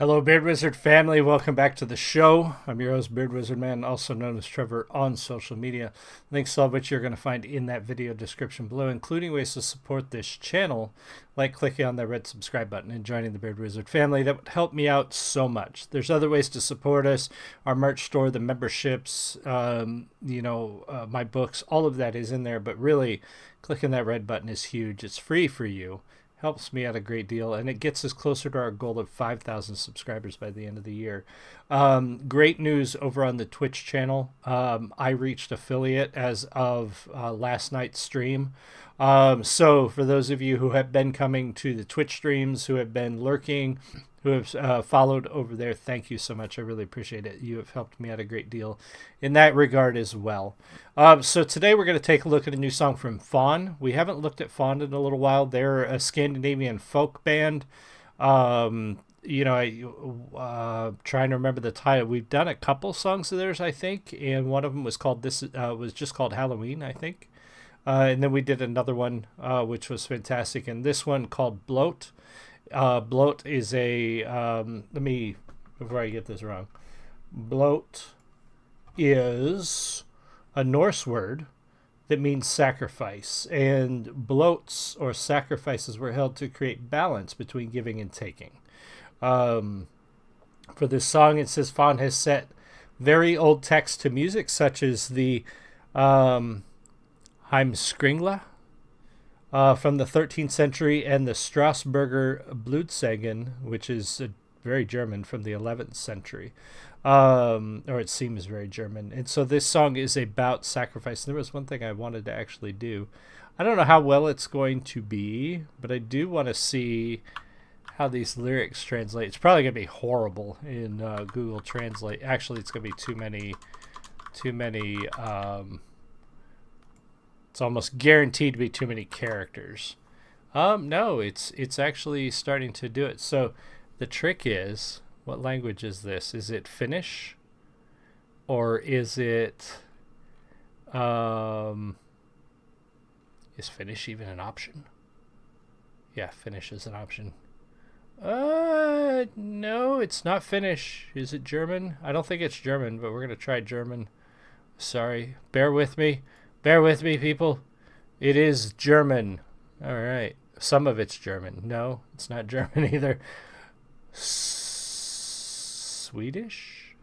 Hello, Beard Wizard family. Welcome back to the show. I'm your host, Beard Wizard Man, also known as Trevor on social media. Links to all of which you're going to find in that video description below, including ways to support this channel, like clicking on that red subscribe button and joining the Beard Wizard family. That would help me out so much. There's other ways to support us, our merch store, the memberships, my books, all of that is in there. But really, clicking that red button is huge. It's free for you. Helps me out a great deal, and it gets us closer to our goal of 5,000 subscribers by the end of the year. Great news over on the Twitch channel. I reached affiliate as of last night's stream. So for those of you who have been coming to the Twitch streams, who have been lurking, who have followed over there, thank you so much. I really appreciate it. You have helped me out a great deal in that regard as well. So today we're going to take a look at a new song from Faun. We haven't looked at Faun in a little while. They're a Scandinavian folk band. Trying to remember the title. We've done a couple songs of theirs, I think, and one of them was called was just called Halloween, I think. And then we did another one, which was fantastic, and this one called Blot. Blot is a before I get this wrong, Blot is a Norse word that means sacrifice, and bloats or sacrifices were held to create balance between giving and taking. For this song, it says Faun has set very old text to music, such as the Heimskringla from the 13th century, and the Strasburger Blutsagen, which is very German, from the 11th century, or it seems very German. And so this song is about sacrifice. There was one thing I wanted to actually do. I don't know how well it's going to be, but I do want to see how these lyrics translate. It's probably going to be horrible in Google Translate. Actually, it's going to be too many. It's almost guaranteed to be too many characters. No, it's actually starting to do it. So the trick is, what language is this? Is it Finnish? Or is it... is Finnish even an option? Yeah, Finnish is an option. No, it's not Finnish. Is it German? I don't think it's German, but we're going to try German. Sorry. Bear with me. Bear with me, people. It is German. All right. Some of it's German. No, it's not German either. Swedish?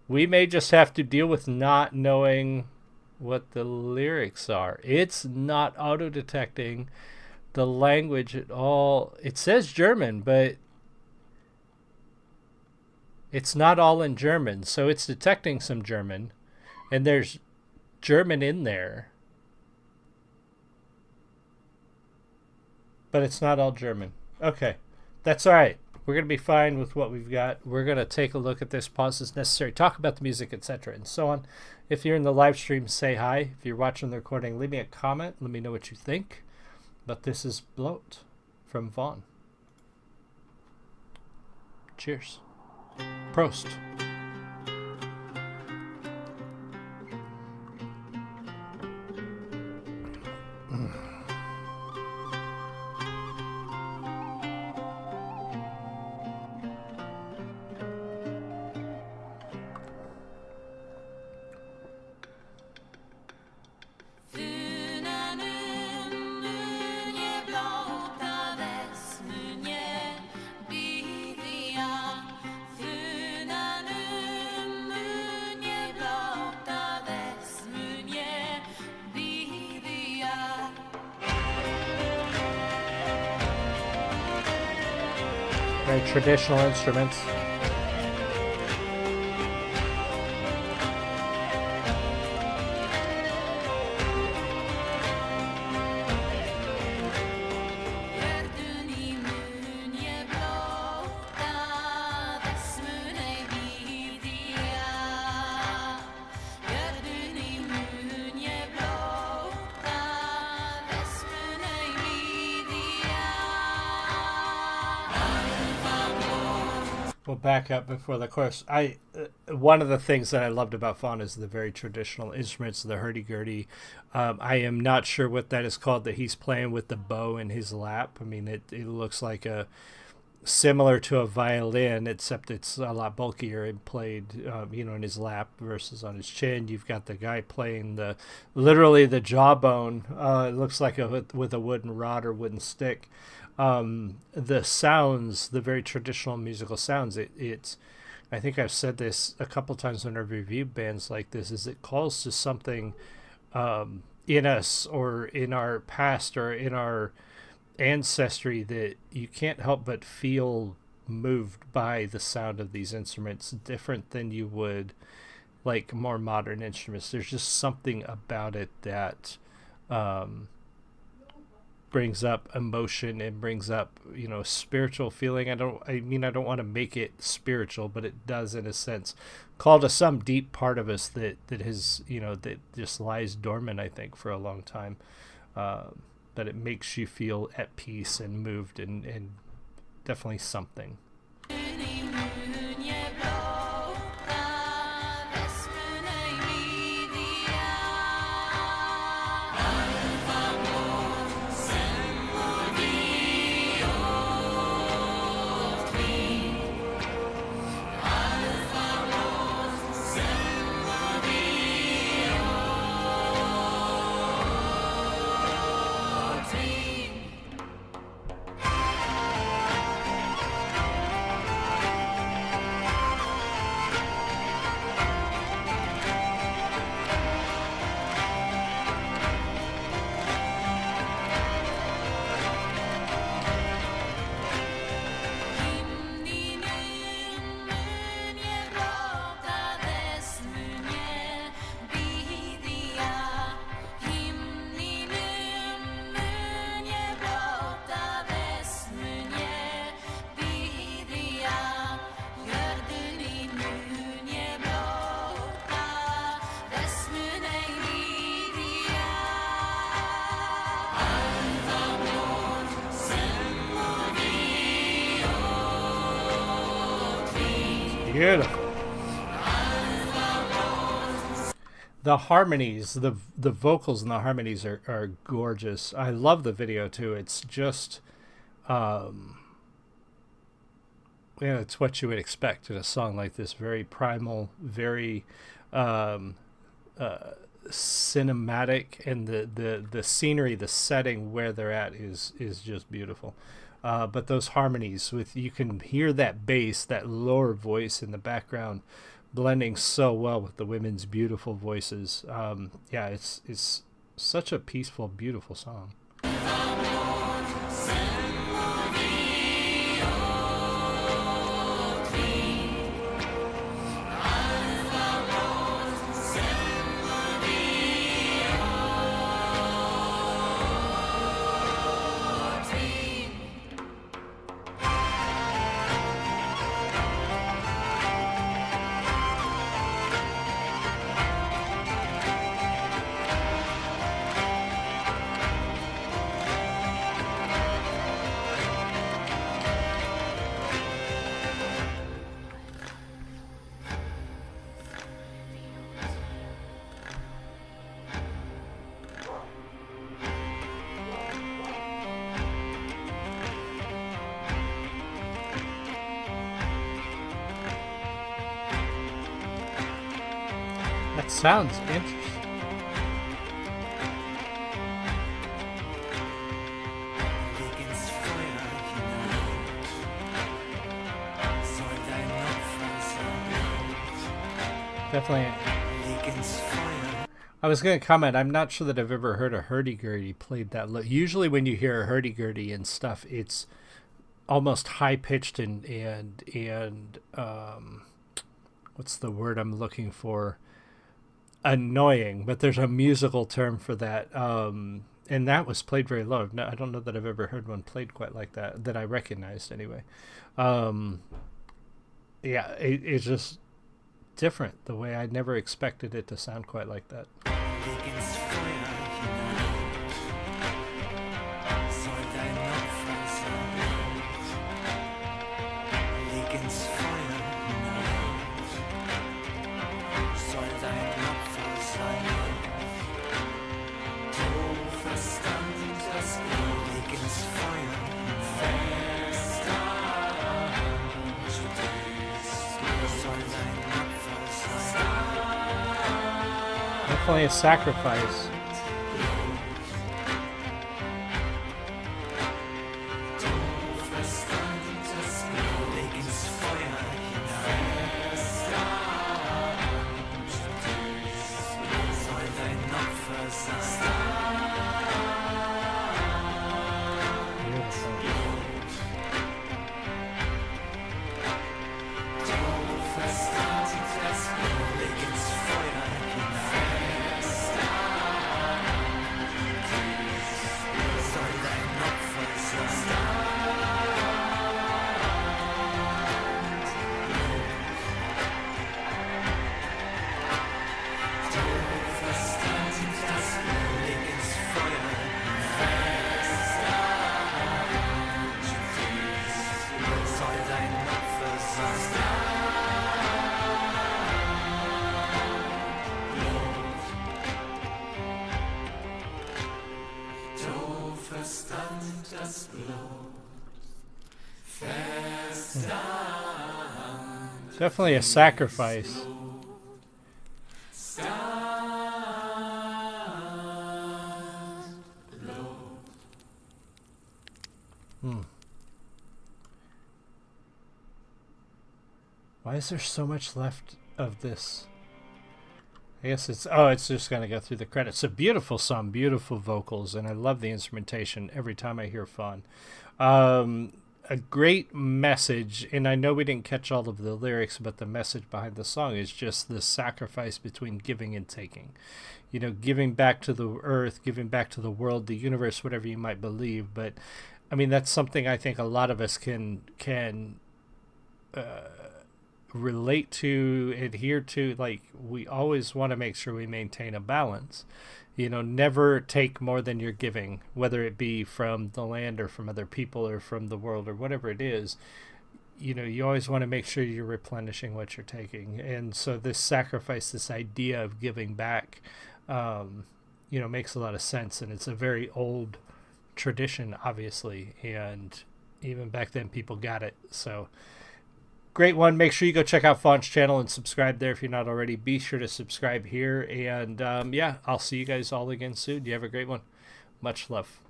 We may just have to deal with not knowing what the lyrics are. It's not auto-detecting the language at all. It says German, but it's not all in German. So it's detecting some German, and there's German in there, but it's not all German. Okay, that's all right. We're going to be fine with what we've got. We're going to take a look at this, pause as necessary, talk about the music, etc., and so on. If you're in the live stream, say hi. If you're watching the recording, leave me a comment. Let me know what you think. But this is Blot from Faun. Cheers. Prost. Very traditional instruments. We'll back up before the chorus. One of the things that I loved about Faun is the very traditional instruments, the hurdy-gurdy. I am not sure what that is called that he's playing with the bow in his lap. I mean, it looks like a similar to a violin, except it's a lot bulkier and played, in his lap versus on his chin. You've got the guy playing literally the jawbone. It looks like with a wooden rod or wooden stick. The sounds, the very traditional musical sounds. It's. I think I've said this a couple times when I've reviewed bands like this. Is it calls to something in us or in our past or in our ancestry that you can't help but feel moved by the sound of these instruments, different than you would like more modern instruments. There's just something about it that brings up emotion and brings up spiritual feeling. I don't want to make it spiritual, but it does in a sense call to some deep part of us that has that just lies dormant, I think, for a long time. That it makes you feel at peace and moved and definitely something. Beautiful. The harmonies, the vocals and the harmonies are gorgeous. I love the video too. It's just, it's what you would expect in a song like this. Very primal, very cinematic, and the scenery, the setting where they're at is just beautiful. But those harmonies, you can hear that bass, that lower voice in the background, blending so well with the women's beautiful voices. It's such a peaceful, beautiful song. That sounds interesting. Definitely. I was going to comment, I'm not sure that I've ever heard a hurdy-gurdy played that low. Usually when you hear a hurdy-gurdy and stuff, it's almost high-pitched and what's the word I'm looking for? Annoying, but there's a musical term for that. And that was played very low. No, I don't know that I've ever heard one played quite like that I recognized anyway. It's just different, the way I never expected it to sound quite like that. definitely a sacrifice. Definitely a sacrifice. Why is there so much left of this? I guess it's just going to go through the credits. It's a beautiful song, beautiful vocals, and I love the instrumentation every time I hear Faun. A great message, and I know we didn't catch all of the lyrics, but the message behind the song is just the sacrifice between giving and taking. You know, giving back to the earth, giving back to the world, the universe, whatever you might believe. But, I mean, that's something I think a lot of us can relate to, adhere to. Like, we always want to make sure we maintain a balance. You know, never take more than you're giving, whether it be from the land or from other people or from the world or whatever it is. You know, you always want to make sure you're replenishing what you're taking. And so this sacrifice, this idea of giving back, you know, makes a lot of sense. And it's a very old tradition, obviously. And even back then, people got it. So great one. Make sure you go check out Faun's channel and subscribe there if you're not already. Be sure to subscribe here. And yeah, I'll see you guys all again soon. You have a great one. Much love.